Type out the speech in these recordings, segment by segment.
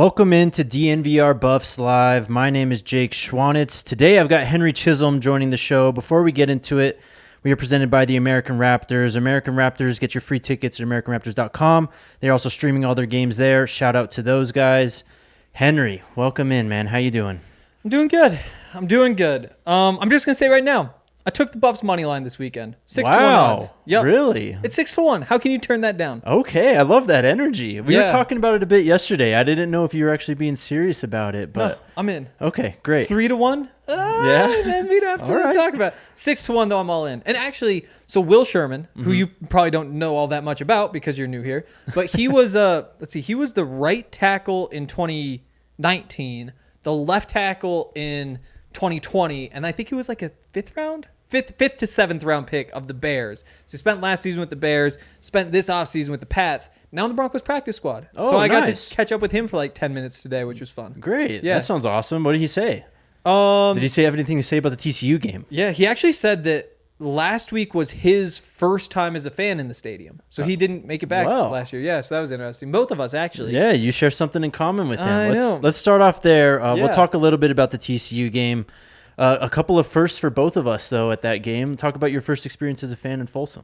Welcome into DNVR Buffs Live. My name is Jake Schwanitz. Today I've got Henry Chisholm joining the show. Before we get into it, we are presented by the American Raptors. American Raptors, get your free tickets at AmericanRaptors.com. They're also streaming all their games there. Shout out to those guys. Henry, welcome in, man. How you doing? I'm doing good. I'm just going to say right now, I took the Buffs money line this weekend. 6-1 odds. Yep. Really? It's 6-1. How can you turn that down? Okay, I love that energy. We were talking about it a bit yesterday. I didn't know if you were actually being serious about it, but no, I'm in. Okay, great. 3-1? Yeah. Then we'd have to talk about it. 6-1 though, I'm all in. And actually, so Will Sherman, who you probably don't know all that much about because you're new here, but he was he was the right tackle in 2019, the left tackle in 2020, and I think he was like a fifth to seventh round pick of the Bears. So he spent last season with the Bears, spent this offseason with the Pats, now in the Broncos practice squad. Oh, so I got nice. to catch up with him for like 10 minutes today, which was fun. Great. Yeah. That sounds awesome. What did he say? Did he have anything to say about the TCU game? Yeah, he actually said that last week was his first time as a fan in the stadium. So he didn't make it back last year. Yeah, so that was interesting. Both of us, actually. Yeah, you share something in common with him. I know. Let's start off there. We'll talk a little bit about the TCU game. A couple of firsts for both of us, though, at that game. Talk about your first experience as a fan in Folsom.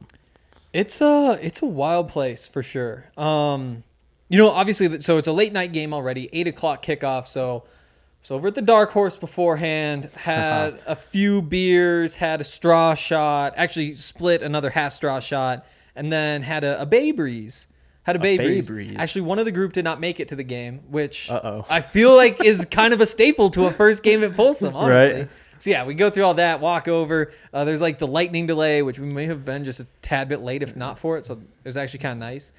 It's a wild place for sure. Obviously, so it's a late night game already, 8 o'clock kickoff. So over at the Dark Horse beforehand, had a few beers, had a straw shot, actually split another half straw shot, and then had a Bay Breeze. Had a Bay Breeze. Actually, one of the group did not make it to the game, which I feel like is kind of a staple to a first game at Folsom, honestly. Right. So, yeah, we go through all that, walk over. There's like the lightning delay, which we may have been just a tad bit late if not for it. So it was actually kind of nice.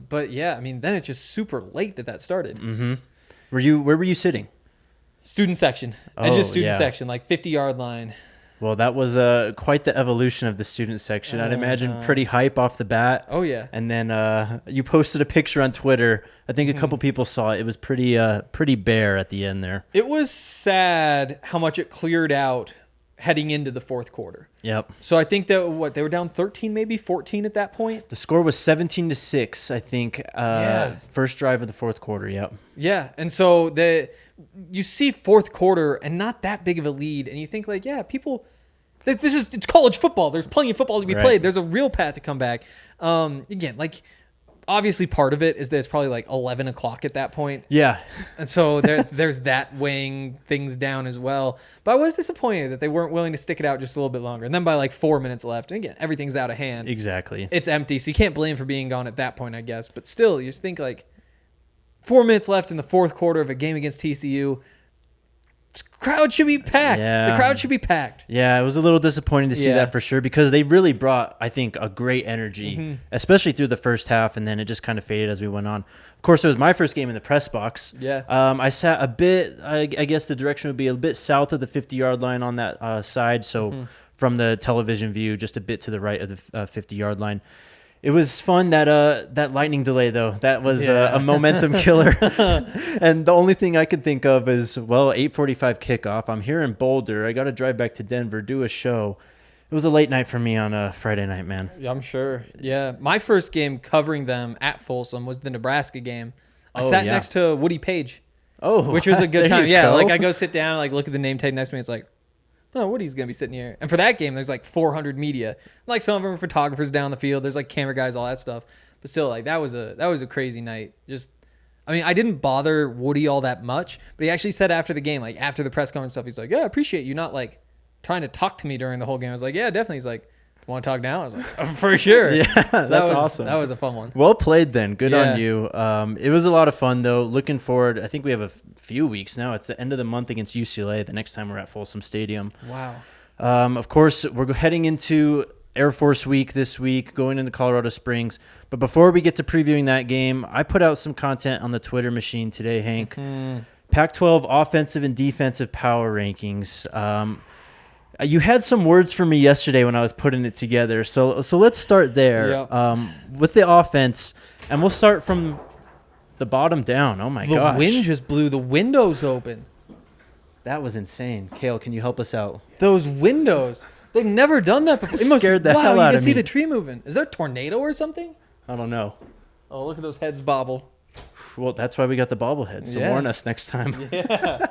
But, yeah, I mean, then it's just super late that started. Mm-hmm. Where were you sitting? Student section. Section, like 50-yard line. Well, that was quite the evolution of the student section. I'd imagine pretty hype off the bat. Oh, yeah. And then you posted a picture on Twitter. I think a couple people saw it. It was pretty bare at the end there. It was sad how much it cleared out heading into the fourth quarter. Yep. So I think that they were down 13, maybe 14 at that point. The score was 17-6, I think. First drive of the fourth quarter. Yep. Yeah, and so you see fourth quarter and not that big of a lead, and you think like, yeah, people, it's college football. There's plenty of football to be played. There's a real path to come back. Again, like obviously part of it is that it's probably like 11 o'clock at that point. Yeah, and so there's that weighing things down as well. But I was disappointed that they weren't willing to stick it out just a little bit longer. And then by like 4 minutes left, and again, everything's out of hand. Exactly. It's empty, so you can't blame for being gone at that point, I guess. But still, you just think like 4 minutes left in the fourth quarter of a game against TCU. This crowd should be packed. Yeah. The crowd should be packed. Yeah, it was a little disappointing to see that for sure because they really brought, I think, a great energy, especially through the first half, and then it just kind of faded as we went on. Of course, it was my first game in the press box. Yeah. I sat a bit, I guess the direction would be a bit south of the 50-yard line on that side, so from the television view, just a bit to the right of the 50-yard line. It was fun, that lightning delay, though. That was a momentum killer. And the only thing I could think of is, 8:45 kickoff. I'm here in Boulder. I got to drive back to Denver, do a show. It was a late night for me on a Friday night, man. Yeah, I'm sure. Yeah. My first game covering them at Folsom was the Nebraska game. I sat next to Woody Page, which was a good time. Yeah, like I go sit down, like look at the name tag next to me. It's like, oh, Woody's going to be sitting here. And for that game, there's like 400 media. Like some of them are photographers down the field. There's like camera guys, all that stuff. But still, like that was a crazy night. I didn't bother Woody all that much, but he actually said after the game, like after the press conference stuff, he's like, yeah, I appreciate you not like trying to talk to me during the whole game. I was like, yeah, definitely. He's like, want to talk now? I was like, for sure. Yeah, so that's awesome. That was a fun one. Well played then. Good on you. It was a lot of fun, though. Looking forward, I think we have a few weeks now. It's the end of the month against UCLA, the next time we're at Folsom Stadium. Wow. Of course, we're heading into Air Force Week this week, going into Colorado Springs. But before we get to previewing that game, I put out some content on the Twitter machine today, Hank. Pac-12 offensive and defensive power rankings. You had some words for me yesterday when I was putting it together. So let's start there with the offense, and we'll start from the bottom down. Oh, my gosh. The wind just blew the windows open. That was insane. Kale, can you help us out? Those windows. They've never done that before. It scared the hell out of me. You can see the tree moving. Is there a tornado or something? I don't know. Oh, look at those heads bobble. Well, that's why we got the bobblehead. So Yeah. warn us next time. Yeah.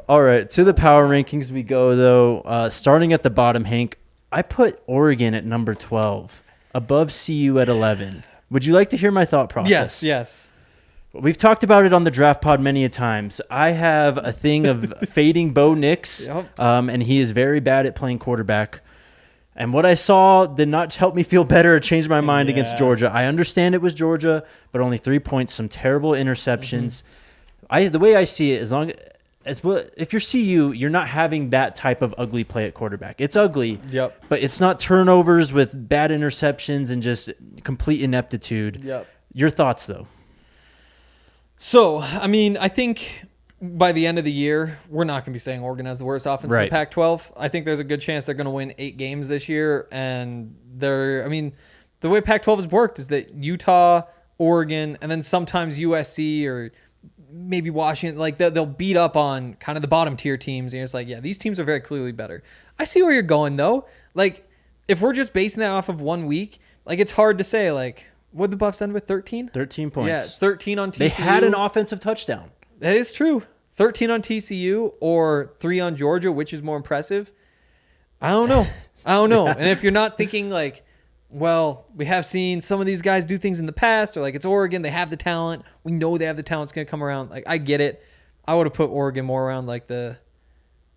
All right, to the power rankings we go, though. Starting at the bottom, Hank, I put Oregon at number 12, above CU at 11. Would you like to hear my thought process? Yes. We've talked about it on the draft pod many a times. I have a thing of fading Bo Nix, Yep. and he is very bad at playing quarterback. And what I saw did not help me feel better or change my mind against Georgia. I understand it was Georgia, but only 3 points, some terrible interceptions. The way I see it, if you're CU, you're not having that type of ugly play at quarterback. It's ugly, but it's not turnovers with bad interceptions and just complete ineptitude. Yep. Your thoughts, though? So, I mean, I think by the end of the year, we're not going to be saying Oregon has the worst offense in the Pac-12. I think there's a good chance they're going to win 8 games this year. And the way Pac-12 has worked is that Utah, Oregon, and then sometimes USC or maybe Washington, like they'll beat up on kind of the bottom tier teams. And it's like, yeah, these teams are very clearly better. I see where you're going, though. Like, if we're just basing that off of 1 week, like, it's hard to say, like, what did the Buffs end with, 13? 13 points. Yeah, 13 on TCU. They had an offensive touchdown. That is true. 13 on TCU or 3 on Georgia, which is more impressive? I don't know. And if you're not thinking like, well, we have seen some of these guys do things in the past, or like it's Oregon, they have the talent. We know they have the talent. It's going to come around. Like, I get it. I would have put Oregon more around like the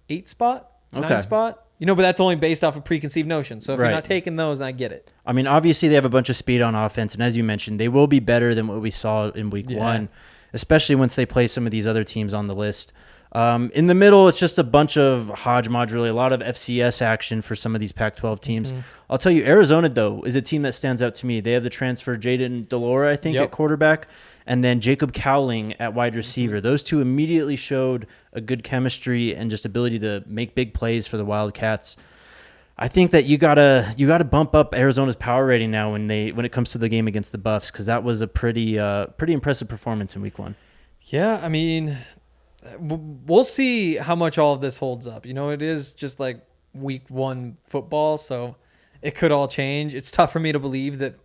8 spot, 9 spot. But that's only based off of preconceived notions. So if you're not taking those, I get it. I mean, obviously they have a bunch of speed on offense, and as you mentioned, they will be better than what we saw in week 1, especially once they play some of these other teams on the list. In the middle, it's just a bunch of hodgepodge, really, a lot of FCS action for some of these Pac-12 teams. I'll tell you, Arizona, though, is a team that stands out to me. They have the transfer Jaden Delora, I think, at quarterback, and then Jacob Cowling at wide receiver. Those two immediately showed a good chemistry and just ability to make big plays for the Wildcats. I think that you gotta bump up Arizona's power rating now when it comes to the game against the Buffs, because that was a pretty impressive performance in week 1. Yeah, I mean, we'll see how much all of this holds up. It is just like week 1 football, so it could all change. It's tough for me to believe that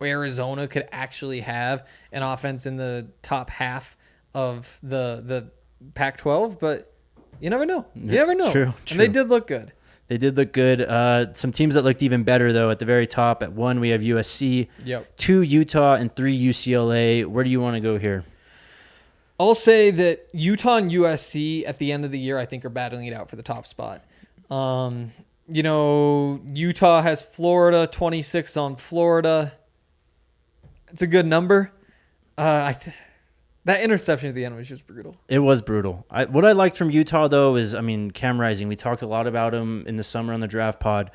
Arizona could actually have an offense in the top half of the Pac-12, but you never know. True. And they did look good. They did look good. Some teams that looked even better, though, at the very top. At 1, we have USC. 2, Utah, and 3, UCLA. Where do you want to go here? I'll say that Utah and USC at the end of the year, I think, are battling it out for the top spot. Utah has Florida, 26 on Florida. It's a good number. That interception at the end was just brutal. It was brutal. What I liked from Utah, though, is, Cam Rising. We talked a lot about him in the summer on the draft pod.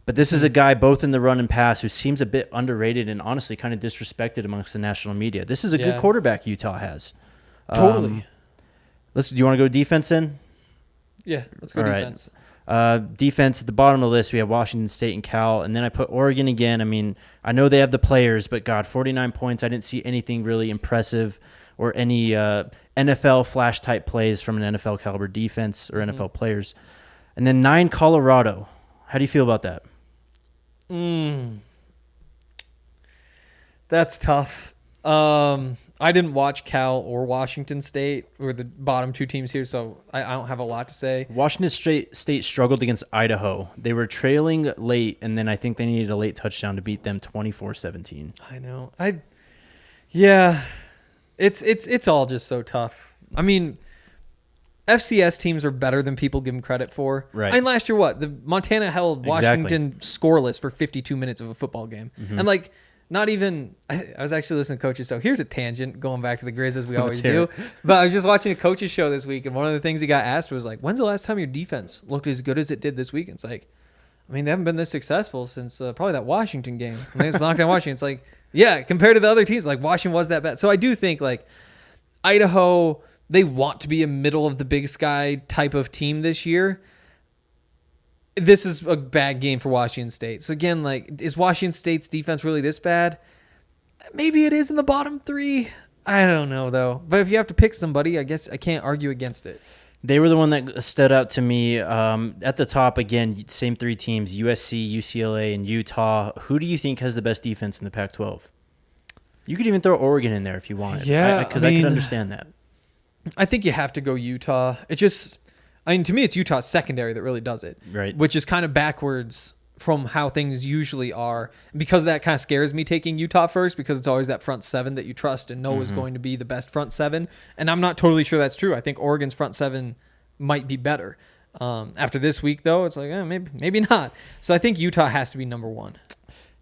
But this is a guy both in the run and pass who seems a bit underrated and honestly kind of disrespected amongst the national media. This is a good quarterback Utah has. Totally. Do you want to go defense in? Yeah, let's go defense. Defense at the bottom of the list, we have Washington State and Cal, and then I put Oregon again. I know they have the players, but God, 49 points. I didn't see anything really impressive or any NFL flash type plays from an NFL caliber defense or NFL players. And then 9, Colorado. How do you feel about that? That's tough. I didn't watch Cal or Washington State, or the bottom 2 teams here, so I don't have a lot to say. Washington State struggled against Idaho. They were trailing late, and then I think they needed a late touchdown to beat them 24-17. I know. It's all just so tough. I mean, FCS teams are better than people give them credit for. Right. I mean, last year, the Montana held Washington scoreless for 52 minutes of a football game. And not even, I was actually listening to coaches. So here's a tangent going back to the Grizz as we always do. But I was just watching a coach's show this week, and one of the things he got asked was like, when's the last time your defense looked as good as it did this week? And it's like, they haven't been this successful since probably that Washington game. It's knocked down Washington. It's like, yeah, compared to the other teams, like Washington was that bad. So I do think like Idaho, they want to be a middle of the Big Sky type of team this year. This is a bad game for Washington State. So again, like, is Washington State's defense really this bad? Maybe it is in the bottom 3. I don't know, though. But if you have to pick somebody, I guess I can't argue against it. They were the one that stood out to me. At the top, again, same 3 teams, USC, UCLA, and Utah. Who do you think has the best defense in the Pac-12? You could even throw Oregon in there if you wanted. Yeah, because I could understand that. I think you have to go Utah. To me, it's Utah's secondary that really does it. Right. Which is kind of backwards from how things usually are. Because that kind of scares me taking Utah first, because it's always that front seven that you trust and know is going to be the best front seven. And I'm not totally sure that's true. I think Oregon's front seven might be better. After this week, though, it's like, maybe not. So I think Utah has to be number one.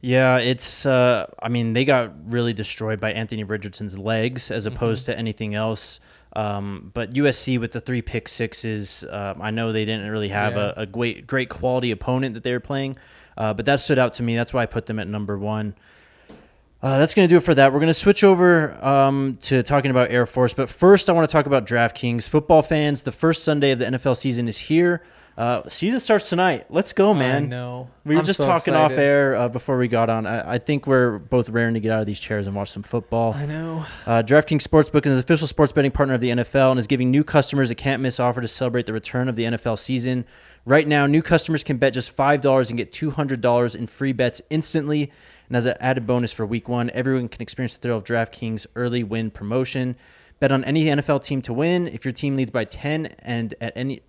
Yeah, it's, they got really destroyed by Anthony Richardson's legs as opposed to anything else. But USC with the 3 pick sixes, I know they didn't really have a great quality opponent that they were playing, but that stood out to me. That's why I put them at number 1. That's going to do it for that. We're going to switch over to talking about Air Force, but first I want to talk about DraftKings. Football fans, the first Sunday of the NFL season is here. Season starts tonight. Let's go, man. I know. We were just so talking excited off air before we got on. I think we're both raring to get out of these chairs and watch some football. I know. DraftKings Sportsbook is an official sports betting partner of the NFL and is giving new customers a can't-miss offer to celebrate the return of the NFL season. Right now, new customers can bet just $5 and get $200 in free bets instantly. And as an added bonus for Week 1, everyone can experience the thrill of DraftKings early win promotion. Bet on any NFL team to win. If your team leads by 10 at any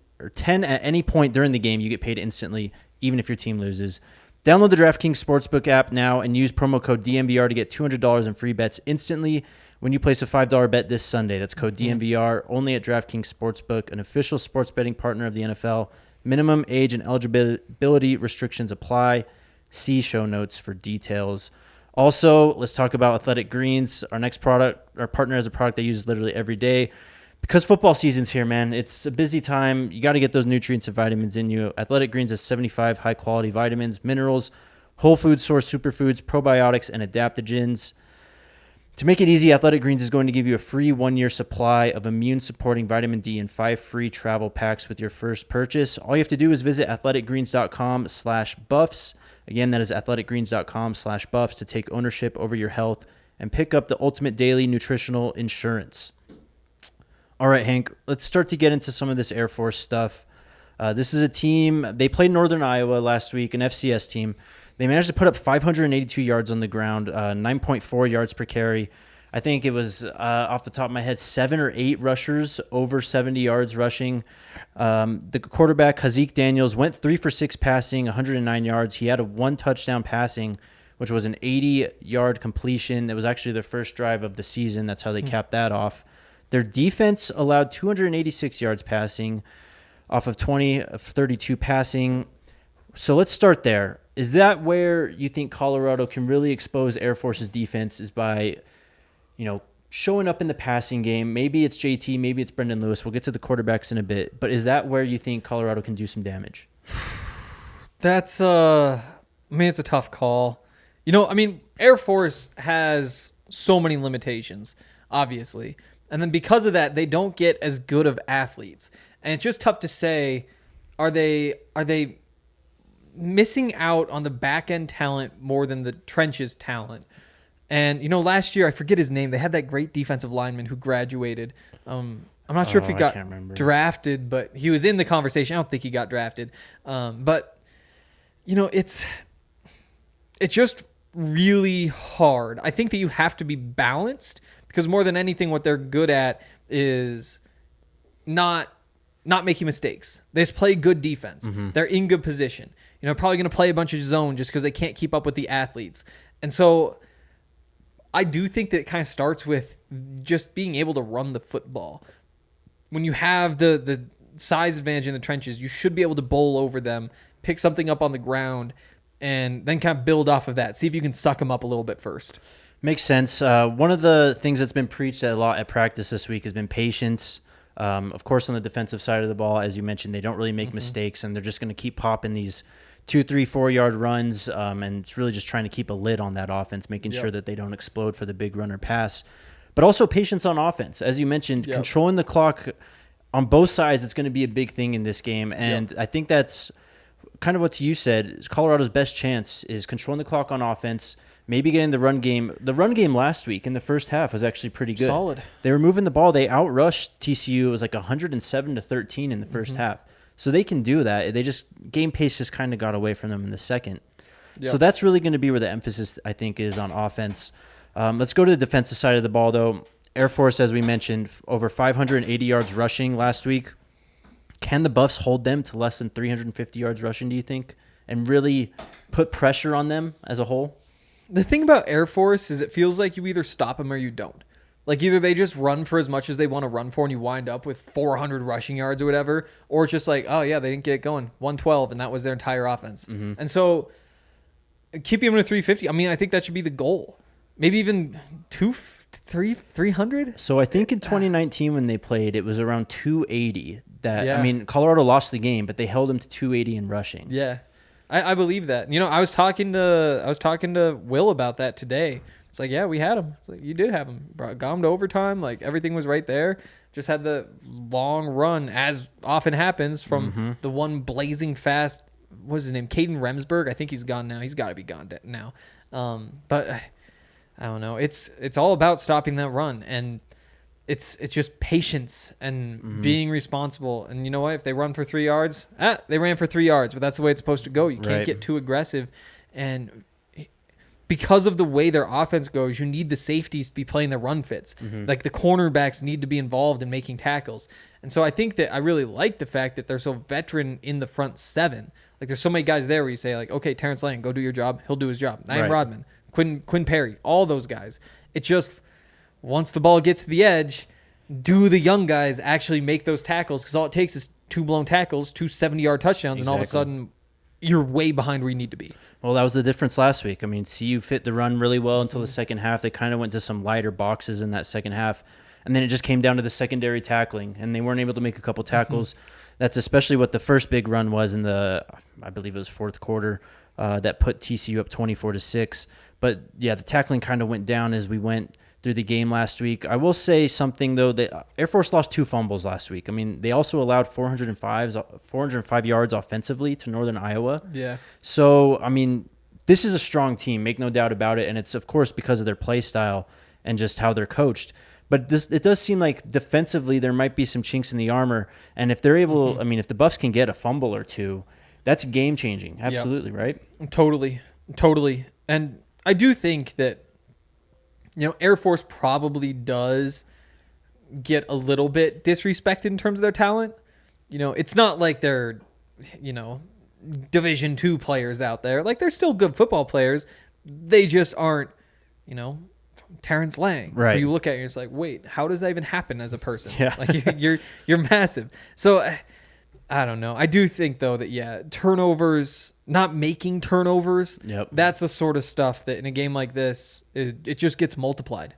point during the game, you get paid instantly, even if your team loses. Download the DraftKings Sportsbook app now and use promo code DNVR to get $200 in free bets instantly when you place a $5 bet this Sunday. That's code DNVR, only at DraftKings Sportsbook, an official sports betting partner of the NFL. Minimum age and eligibility restrictions apply. See show notes for details. Also, let's talk about Athletic Greens. Our next product, our partner has a product I use literally every day. Because football season's here, man, it's a busy time. You got to get those nutrients and vitamins in you. Athletic Greens has 75 high-quality vitamins, minerals, whole food source superfoods, probiotics, and adaptogens. To make it easy, Athletic Greens is going to give you a free 1-year supply of immune-supporting vitamin D and 5 free travel packs with your first purchase. All you have to do is visit athleticgreens.com/buffs. Again, that is athleticgreens.com/buffs to take ownership over your health and pick up the ultimate daily nutritional insurance. All right, Hank, let's start to get into some of this Air Force stuff. This is a team, they played Northern Iowa last week, an FCS team. They managed to put up 582 yards on the ground, 9.4 yards per carry. I think it was, off the top of my head, 7 or 8 rushers over 70 yards rushing. The quarterback, Hazik Daniels, went 3 for 6 passing, 109 yards. He had a 1 touchdown passing, which was an 80-yard completion. It was actually their first drive of the season. That's how they capped that off. Their defense allowed 286 yards passing off of 20 of 32 passing. So let's start there. Is that where you think Colorado can really expose Air Force's defense, is by, showing up in the passing game? Maybe it's JT, maybe it's Brendan Lewis. We'll get to the quarterbacks in a bit. But is that where you think Colorado can do some damage? That's, it's a tough call. Air Force has so many limitations, obviously. And then because of that, they don't get as good of athletes. And it's just tough to say, are they missing out on the back end talent more than the trenches talent? And, last year, I forget his name. They had that great defensive lineman who graduated. I'm not sure if he got drafted, but he was in the conversation. I don't think he got drafted. But it's just really hard. I think that you have to be balanced, because more than anything, what they're good at is not making mistakes. They just play good defense. They're in good position. Probably going to play a bunch of zone just because they can't keep up with the athletes. And so I do think that it kind of starts with just being able to run the football. When you have the size advantage in the trenches, you should be able to bowl over them, pick something up on the ground, and then kind of build off of that. See if you can suck them up a little bit first. Makes sense. One of the things that's been preached a lot at practice this week has been patience. Of course, on the defensive side of the ball, as you mentioned, they don't really make mistakes, and they're just going to keep popping these 2, 3, 4-yard runs, and it's really just trying to keep a lid on that offense, making sure that they don't explode for the big runner pass. But also patience on offense. As you mentioned, controlling the clock on both sides, it's going to be a big thing in this game, and I think that's kind of what you said. Colorado's best chance is controlling the clock on offense, maybe getting the run game. The run game last week in the first half was actually pretty good. Solid. They were moving the ball. They outrushed TCU. It was like 107-13 in the first half. So they can do that. Game pace just kind of got away from them in the second. Yep. So that's really going to be where the emphasis, I think, is on offense. Let's go to the defensive side of the ball, though. Air Force, as we mentioned, over 580 yards rushing last week. Can the Buffs hold them to less than 350 yards rushing, do you think, and really put pressure on them as a whole? The thing about Air Force is it feels like you either stop them or you don't. Like either they just run for as much as they want to run for and you wind up with 400 rushing yards or whatever, or it's just like, oh yeah, they didn't get it going. 112, and that was their entire offense. Mm-hmm. And so keeping them to 350, I mean, I think that should be the goal. Maybe even 300? So I think in 2019 when they played, it was around 280. Yeah. I mean, Colorado lost the game, but they held them to 280 in rushing. Yeah, I believe that. You know, I was talking to Will about that today. It's like, yeah, we had him. Like, you did have him. Got him to overtime. Like everything was right there. Just had the long run, as often happens, from the one blazing fast. What's his name? Caden Remsburg. I think he's gone now. He's got to be gone now. But I don't know. It's all about stopping that run, and it's just patience and being responsible. And you know what? If they run for 3 yards, they ran for 3 yards, but that's the way it's supposed to go. You can't get too aggressive. And because of the way their offense goes, you need the safeties to be playing the run fits. Like the cornerbacks need to be involved in making tackles. And so I think that I really like the fact that they're so veteran in the front seven. Like there's so many guys there where you say like, okay, Terrence Lang, go do your job. He'll do his job. Ryan Rodman, Quinn Perry, all those guys. It just, once the ball gets to the edge, do the young guys actually make those tackles? Because all it takes is 2 blown tackles, 2 70-yard touchdowns, and all of a sudden you're way behind where you need to be. Well, that was the difference last week. I mean, CU fit the run really well until the second half. They kind of went to some lighter boxes in that second half, and then it just came down to the secondary tackling, and they weren't able to make a couple tackles. That's especially what the first big run was in the, I believe it was fourth quarter, that put TCU up 24-6. But yeah, the tackling kind of went down as we went through the game last week. I will say something, though, that Air Force lost 2 fumbles last week. I mean, they also allowed 405 yards offensively to Northern Iowa. Yeah. So, I mean, this is a strong team, make no doubt about it, and it's, of course, because of their play style and just how they're coached. But it does seem like defensively there might be some chinks in the armor, and if they're able, I mean, if the Buffs can get a fumble or two, that's game-changing. Absolutely, right? Totally. And I do think that, you know, Air Force probably does get a little bit disrespected in terms of their talent. You know, it's not like they're, you know, Division II players out there. Like, they're still good football players. They just aren't, you know, Terrence Lang. Right. You look at it and you're just like, wait, how does that even happen as a person? Yeah. Like, you're massive. So, I don't know. I do think, though, that, turnovers, not making turnovers, that's the sort of stuff that in a game like this, it just gets multiplied.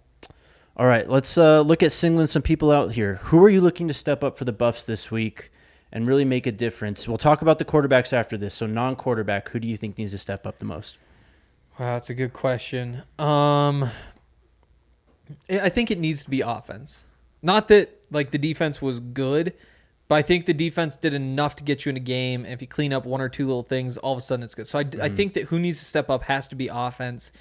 All right, let's look at singling some people out here. Who are you looking to step up for the Buffs this week and really make a difference? We'll talk about the quarterbacks after this. So non-quarterback, who do you think needs to step up the most? Wow, that's a good question. I think it needs to be offense. Not that, like, the defense was good, but I think the defense did enough to get you in a game. And if you clean up 1 or 2 little things, all of a sudden it's good. So I think that who needs to step up has to be offense.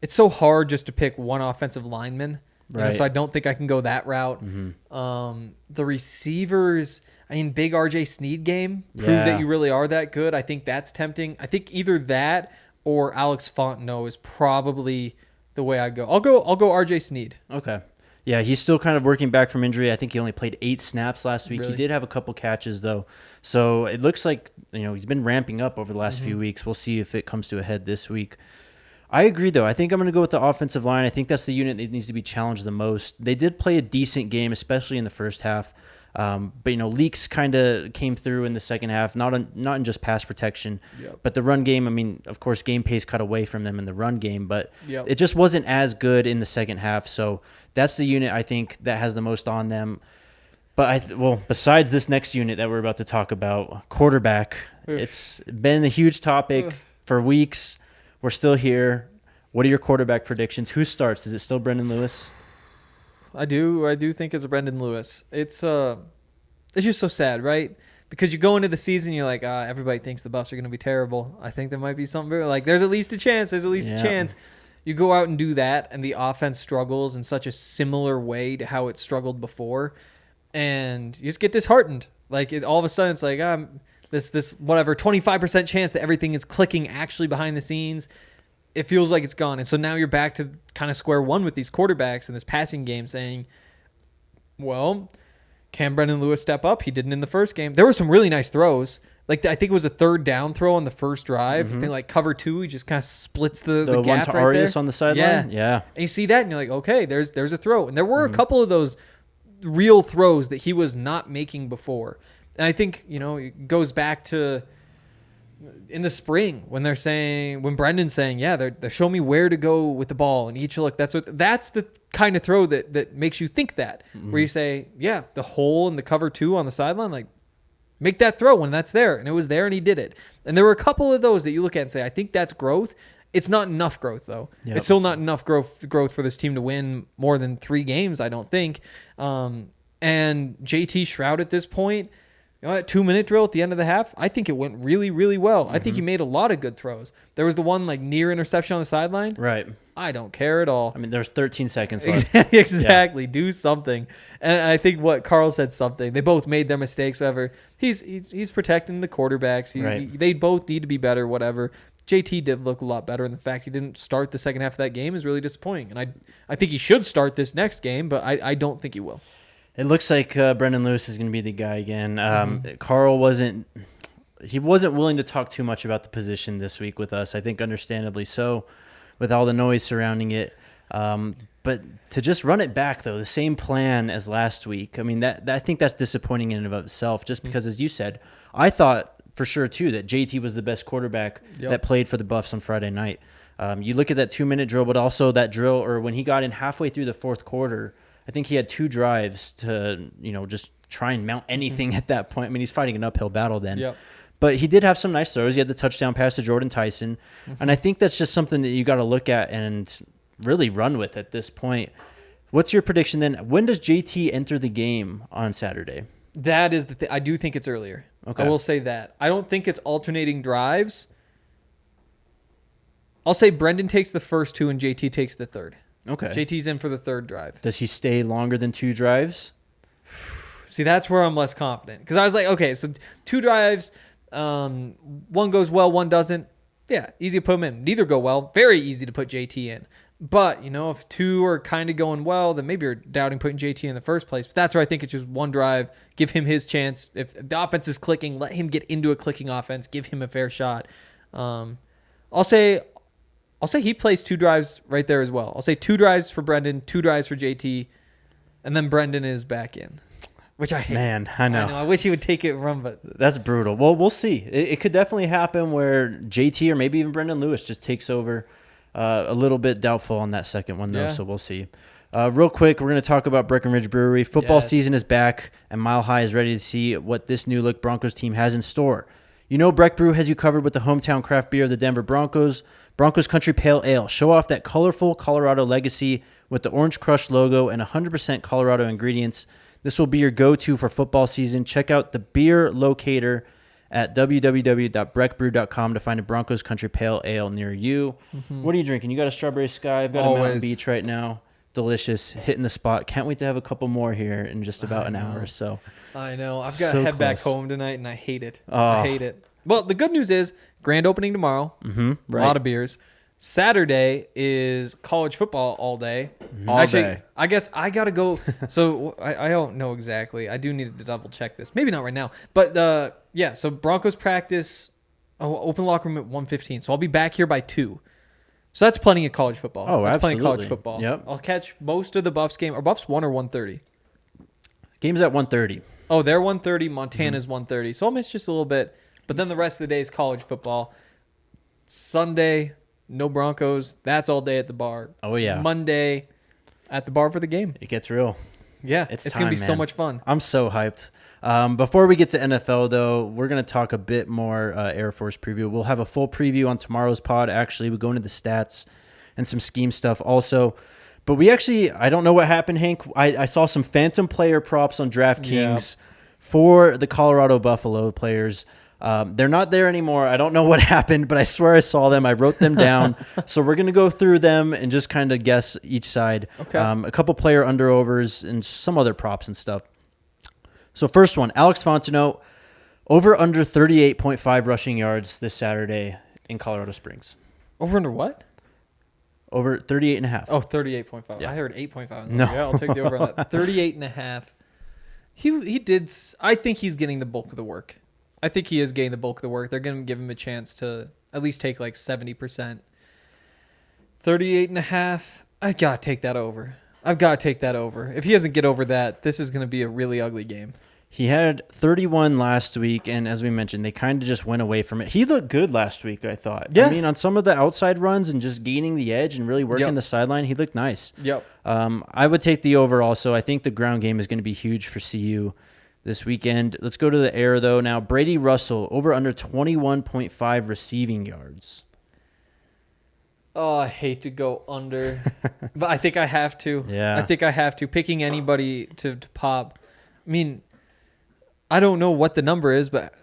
It's so hard just to pick one offensive lineman. Right. So I don't think I can go that route. The receivers, I mean, big RJ Sneed game. Prove that you really are that good. I think that's tempting. I think either that or Alex Fontenot is probably the way I go. I'll go RJ Sneed. Okay. Yeah, he's still kind of working back from injury. I think he only played 8 snaps last week. Really? He did have a couple catches, though. So it looks like, he's been ramping up over the last few weeks. We'll see if it comes to a head this week. I agree, though. I think I'm going to go with the offensive line. I think that's the unit that needs to be challenged the most. They did play a decent game, especially in the first half. But Leaks kind of came through in the second half, not in just pass protection, but the run game. I mean, of course, game pace cut away from them in the run game, but it just wasn't as good in the second half. So that's the unit I think that has the most on them. But besides this next unit that we're about to talk about, quarterback, it's been a huge topic for weeks. We're still here. What are your quarterback predictions? Who starts? Is it still Brendan Lewis? I do think it's Brendan Lewis. It's just so sad, right? Because you go into the season, you're like, everybody thinks the Buffs are going to be terrible. I think there might be something like there's at least a chance. There's at least a chance. You go out and do that, and the offense struggles in such a similar way to how it struggled before, and you just get disheartened. Like all of a sudden, it's like this whatever 25% chance that everything is clicking actually behind the scenes. it feels like it's gone. And so now you're back to kind of square one with these quarterbacks in this passing game saying, well, can Brendan Lewis step up? He didn't in the first game. There were some really nice throws. Like, I think it was a third down throw on the first drive. I think like cover 2, he just kind of splits the gap one to right Arias there. on the sideline. Yeah. And you see that, and you're like, okay, there's a throw. And there were a couple of those real throws that he was not making before. And I think, it goes back to in the spring when Brendan's saying, yeah, they're showing me where to go with the ball and each look. That's the kind of throw that makes you think that, where you say, yeah, the hole in the cover 2 on the sideline, like, make that throw when that's there. And it was there, and he did it. And there were a couple of those that you look at and say, I think that's growth. It's not enough growth, though. Yep. It's still not enough growth for this team to win more than 3 games, I don't think. And JT Shroud at this point, that 2-minute drill at the end of the half, I think it went really, really well. I think he made a lot of good throws. There was the one like near interception on the sideline. Right. I don't care at all. I mean, there's 13 seconds left. Exactly. Yeah. Do something. And I think what Carl said something. They both made their mistakes, whatever. He's protecting the quarterbacks. They both need to be better, whatever. JT did look a lot better, and the fact he didn't start the second half of that game is really disappointing. And I think he should start this next game, but I don't think he will. It looks like Brendan Lewis is going to be the guy again. Carl wasn't willing to talk too much about the position this week with us. I think understandably so, with all the noise surrounding it. But to just run it back, though, the same plan as last week, I mean, I think that's disappointing in and of itself, just because, as you said, I thought for sure, too, that JT was the best quarterback that played for the Buffs on Friday night. You look at that 2-minute drill, but also that drill, or when he got in halfway through the fourth quarter, I think he had 2 drives to, just try and mount anything at that point. I mean, he's fighting an uphill battle then. Yep. But he did have some nice throws. He had the touchdown pass to Jordan Tyson. And I think that's just something that you got to look at and really run with at this point. What's your prediction then? When does JT enter the game on Saturday? That is the thing. I do think it's earlier. Okay. I will say that. I don't think it's alternating drives. I'll say Brendan takes the first 2 and JT takes the third. Okay. JT's in for the third drive. Does he stay longer than 2 drives? See, that's where I'm less confident. Because I was like, okay, so 2 drives, one goes well, one doesn't. Yeah, easy to put him in. Neither go well. Very easy to put JT in. But, if 2 are kind of going well, then maybe you're doubting putting JT in the first place. But that's where I think it's just one drive. Give him his chance. If the offense is clicking, let him get into a clicking offense. Give him a fair shot. I'll say he plays 2 drives right there as well. I'll say 2 drives for Brendan, 2 drives for JT, and then Brendan is back in, which I hate. Man, I know. I wish he would take it run, but that's brutal. Well, we'll see. It could definitely happen where JT or maybe even Brendan Lewis just takes over. A little bit doubtful on that second one, though, so we'll see. Real quick, we're going to talk about Breckenridge Brewery. Football season is back, and Mile High is ready to see what this new-look Broncos team has in store. Breck Brew has you covered with the hometown craft beer of the Denver Broncos, Broncos Country Pale Ale. Show off that colorful Colorado legacy with the Orange Crush logo and 100% Colorado ingredients. This will be your go-to for football season. Check out the beer locator at www.breckbrew.com to find a Broncos Country Pale Ale near you. What are you drinking? You got a Strawberry Sky. I've got a Mountain Beach right now. Delicious. Hitting the spot. Can't wait to have a couple more here in just about an hour or so. I know. I've got to head back home tonight, and I hate it. I hate it. Well, the good news is grand opening tomorrow. A lot of beers. Saturday is college football all day. All day. I guess I got to go. So I don't know exactly. I do need to double check this. Maybe not right now. But so Broncos practice, open locker room at 1:15. So I'll be back here by 2. So that's plenty of college football. Oh, that's absolutely. Plenty of college football. Yep. I'll catch most of the Buffs game. Are Buffs 1 or 1:30? Game's at 1:30. Oh, they're 1:30. Montana's 1:30. So I'll miss just a little bit. But then the rest of the day is college football. Sunday, no Broncos. That's all day at the bar. Oh, yeah. Monday, at the bar for the game. It gets real. Yeah, it's going to be so much fun. I'm so hyped. Before we get to NFL, though, we're going to talk a bit more Air Force preview. We'll have a full preview on tomorrow's pod. Actually, we go into the stats and some scheme stuff also. But I don't know what happened, Hank. I saw some phantom player props on DraftKings for the Colorado Buffalo players. They're not there anymore. I don't know what happened, but I swear I saw them. I wrote them down. So we're going to go through them and just kind of guess each side. Okay. A couple player under-overs and some other props and stuff. So first one, Alex Fontenot, over under 38.5 rushing yards this Saturday in Colorado Springs. Over under what? Over 38.5. Oh, 38.5. Yeah. I heard 8.5. No. Yeah, I'll take the over on that. 38.5. He did. I think he's getting the bulk of the work. I think he is getting the bulk of the work. They're going to give him a chance to at least take like 70%. 38.5. I got to take that over. I've got to take that over. If he doesn't get over that, this is going to be a really ugly game. He had 31 last week, and as we mentioned, they kind of just went away from it. He looked good last week, I thought. Yeah. I mean, on some of the outside runs and just gaining the edge and really working Yep. the sideline, he looked nice. Yep. I would take the over also. I think the ground game is going to be huge for CU this weekend. Let's go to the air, though. Now, Brady Russell, over under 21.5 receiving yards. Oh, I hate to go under, but I think I have to. Yeah. I think I have to. Picking anybody to pop. I mean, I don't know what the number is, but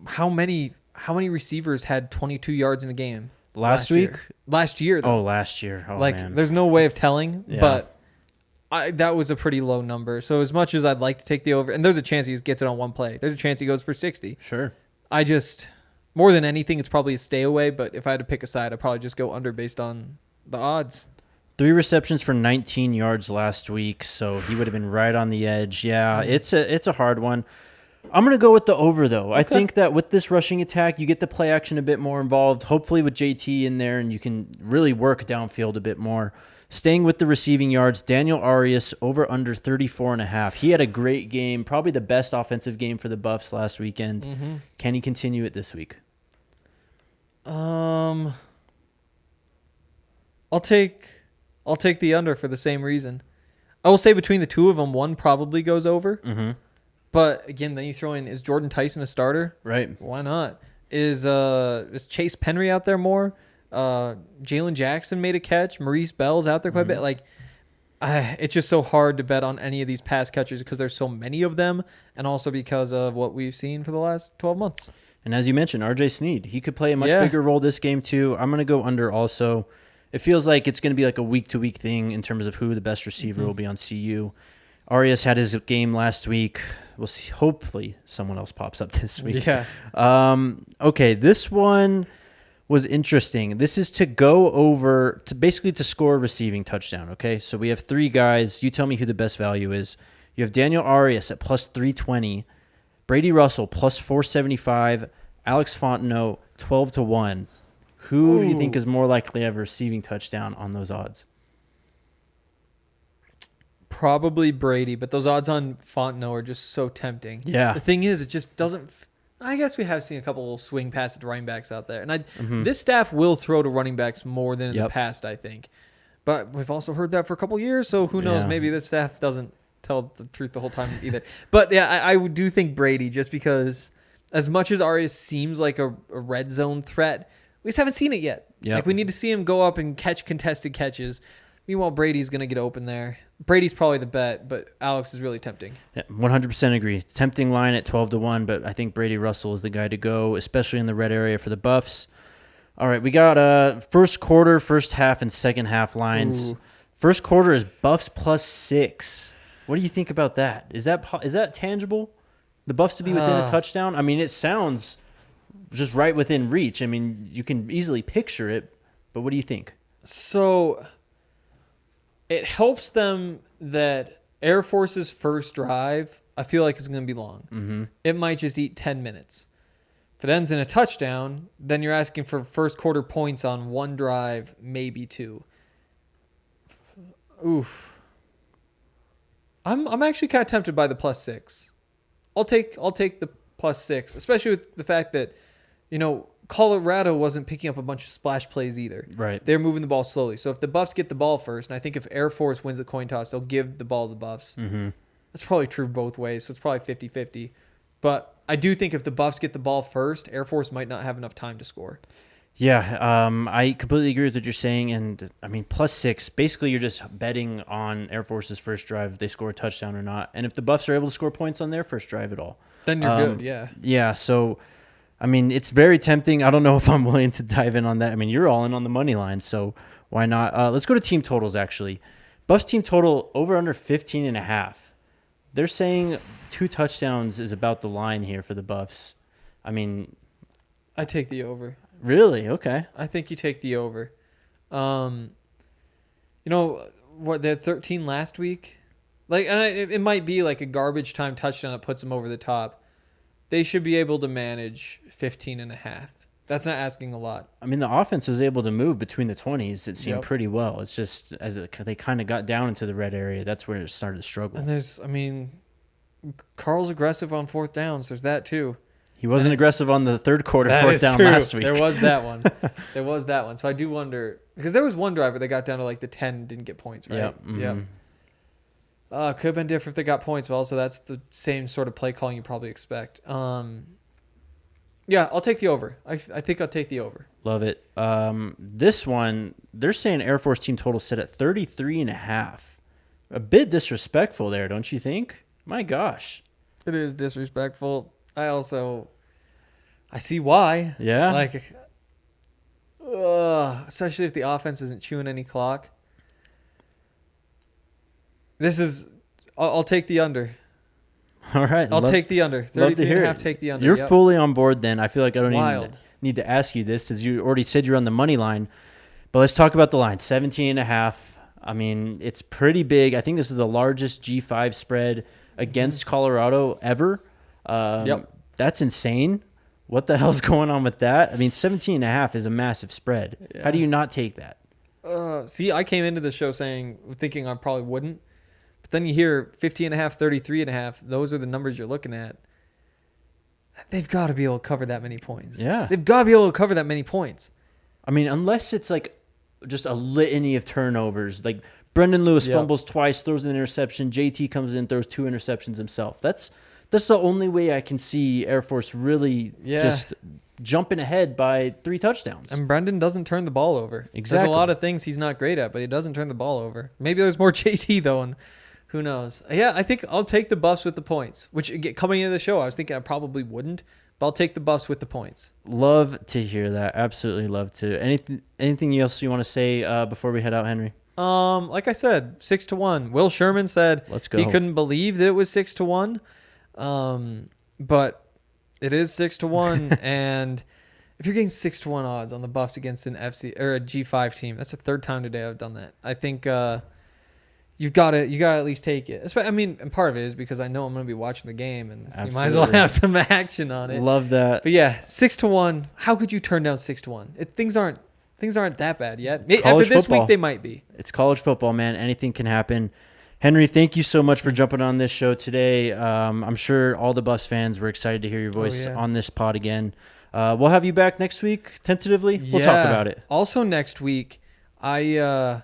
how many receivers had 22 yards in a game Last week? year? Last year, though. Oh, last year. Oh, like, man. there's no way of telling, Yeah. but that was a pretty low number. So as much as I'd like to take the over, and there's a chance he gets it on one play. There's a chance he goes for 60. Sure. More than anything, it's probably a stay away, but if I had to pick a side, I'd probably just go under based on the odds. 3 receptions for 19 yards last week, so he would have been right on the edge. Yeah, it's a hard one. I'm going to go with the over, though. I think that with this rushing attack, you get the play action a bit more involved, hopefully with JT in there, and you can really work downfield a bit more. Staying with the receiving yards, Daniel Arias over under 34.5. He had a great game, probably the best offensive game for the Buffs last weekend. Mm-hmm. Can he continue it this week? I'll take the under for the same reason. I will say between the two of them, one probably goes over. Mm-hmm. But again, then you throw in, is Jordan Tyson a starter? Right. Why not? Is Chase Penry out there more? Jalen Jackson made a catch. Maurice Bell's out there quite a bit. Like, it's just so hard to bet on any of these pass catchers because there's so many of them, and also because of what we've seen for the last 12 months. And as you mentioned, RJ Sneed, he could play a much Yeah. bigger role this game too. I'm going to go under also. It feels like it's going to be like a week-to-week thing in terms of who the best receiver will be on CU. Arias had his game last week. We'll see. Hopefully someone else pops up this week. Yeah. Okay, this one was interesting. This is to go over, to basically to score a receiving touchdown, okay? So we have 3 guys. You tell me who the best value is. You have Daniel Arias at plus 320, Brady Russell plus 475, Alex Fontenot 12-1. Who do you think is more likely to have a receiving touchdown on those odds? Probably Brady, but those odds on Fontenot are just so tempting. Yeah. The thing is, it just doesn't. I guess we have seen a couple of swing passes to running backs out there, and this staff will throw to running backs more than in the past, I think. But we've also heard that for a couple of years, so who knows? Yeah. Maybe this staff doesn't tell the truth the whole time either. But yeah, I do think Brady, just because as much as Arias seems like a red zone threat, we just haven't seen it yet. Yep. Like, we need to see him go up and catch contested catches. Meanwhile, Brady's going to get open there. Brady's probably the bet, but Alex is really tempting. Yeah, 100% agree. Tempting line at 12-1, but I think Brady Russell is the guy to go, especially in the red area for the Buffs. All right, we got first quarter, first half, and second half lines. Ooh. First quarter is Buffs plus 6. What do you think about that? Is that tangible? The Buffs to be within a touchdown? I mean, it sounds just right within reach. I mean, you can easily picture it, but what do you think? So it helps them that Air Force's first drive, I feel like, is going to be long. Mm-hmm. It might just eat 10 minutes. If it ends in a touchdown, then you're asking for first quarter points on one drive, maybe 2. Oof. I'm actually kind of tempted by the plus 6. I'll take the plus 6, especially with the fact that, Colorado wasn't picking up a bunch of splash plays either. Right. They're moving the ball slowly. So if the Buffs get the ball first, and I think if Air Force wins the coin toss, they'll give the ball to the Buffs. Mm-hmm. That's probably true both ways, so it's probably 50-50. But I do think if the Buffs get the ball first, Air Force might not have enough time to score. Yeah, I completely agree with what you're saying. And, I mean, plus 6, basically you're just betting on Air Force's first drive if they score a touchdown or not. And if the Buffs are able to score points on their first drive at all. Then you're good, yeah. Yeah, so, I mean, it's very tempting. I don't know if I'm willing to dive in on that. I mean, you're all in on the money line, so why not? Let's go to team totals, actually. Buffs team total over under 15.5. They're saying 2 touchdowns is about the line here for the Buffs. I mean, I take the over. really? Okay. I think you take the over. What, they had 13 last week? It might be like a garbage time touchdown that puts them over the top. They should be able to manage 15.5. That's not asking a lot. I mean, the offense was able to move between the 20s. It seemed Yep. pretty well. It's just they kind of got down into the red area, that's where it started to struggle. And Carl's aggressive on fourth downs. There's that too. He wasn't aggressive on the third quarter That fourth is down true. last week. There was that one. So I do wonder, because there was one driver that got down to like the 10, didn't get points, right? Yep. Mhm. Yep. Could have been different if they got points, but also that's the same sort of play calling you probably expect. Yeah, I'll take the over. I think I'll take the over. Love it. This one, they're saying Air Force team total set at 33.5. A bit disrespectful there, don't you think? My gosh. It is disrespectful. I see why. Yeah. Especially if the offense isn't chewing any clock. I'll take the under. All right. I'll take the under. 33.5, take the under. You're Yep. fully on board then. I feel like I don't even Wild. need to ask you this, as you already said you're on the money line. But let's talk about the line. 17.5. I mean, it's pretty big. I think this is the largest G5 spread against Colorado ever. Yep. That's insane. What the hell's going on with that? I mean, 17.5 is a massive spread. Yeah. How do you not take that? See, I came into the show thinking I probably wouldn't. But then you hear 50.5, 33.5. Those are the numbers you're looking at. They've got to be able to cover that many points. Yeah. They've got to be able to cover that many points. I mean, unless it's like just a litany of turnovers. Like Brendan Lewis fumbles twice, throws an interception. JT comes in, throws 2 interceptions himself. That's the only way I can see Air Force really just jumping ahead by 3 touchdowns. And Brendan doesn't turn the ball over. Exactly. There's a lot of things he's not great at, but he doesn't turn the ball over. Maybe there's more JT, though, and who knows? Yeah, I think I'll take the Buffs with the points, which coming into the show, I was thinking I probably wouldn't, but I'll take the Buffs with the points. Love to hear that. Absolutely love to. Anything else you want to say before we head out, Henry? Like I said, 6-1. Will Sherman said Let's go. he couldn't believe that it was 6-1, but it is 6-1, and if you're getting 6-1 odds on the Buffs against an FC or a G5 team, that's the third time today I've done that. I think you got to at least take it. I mean, and part of it is because I know I'm going to be watching the game, and you might as well have some action on it. Love that. But yeah, 6-1. How could you turn down 6-1? Things aren't that bad yet. It's After this football. week, they might be. It's college football, man. Anything can happen. Henry, thank you so much for jumping on this show today. I'm sure all the Buffs fans were excited to hear your voice on this pod again. We'll have you back next week, tentatively. We'll talk about it. Also next week, I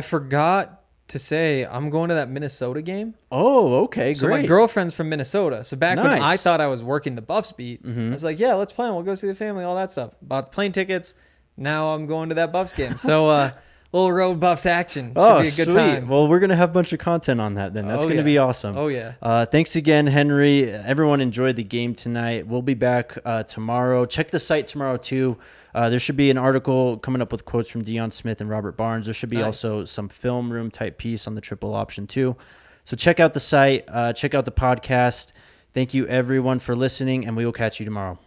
forgot to say I'm going to that Minnesota game. Oh, okay, So great. my girlfri's from Minnesota. So back when I Nice. thought I was working the Buffs beat, I was like, yeah, let's plan. We'll go see the family, all that stuff. Bought the plane tickets. Now I'm going to that Buffs game. So little road Buffs action. Should be a good sweet. time. Well, we're going to have a bunch of content on that then. That's going to be awesome. Oh, yeah. Thanks again, Henry. Everyone enjoyed the game tonight. We'll be back tomorrow. Check the site tomorrow, too. There should be an article coming up with quotes from Deion Smith and Robert Barnes. There should be also some film room type piece on the triple option, too. So check out the site. Check out the podcast. Thank you, everyone, for listening, and we will catch you tomorrow.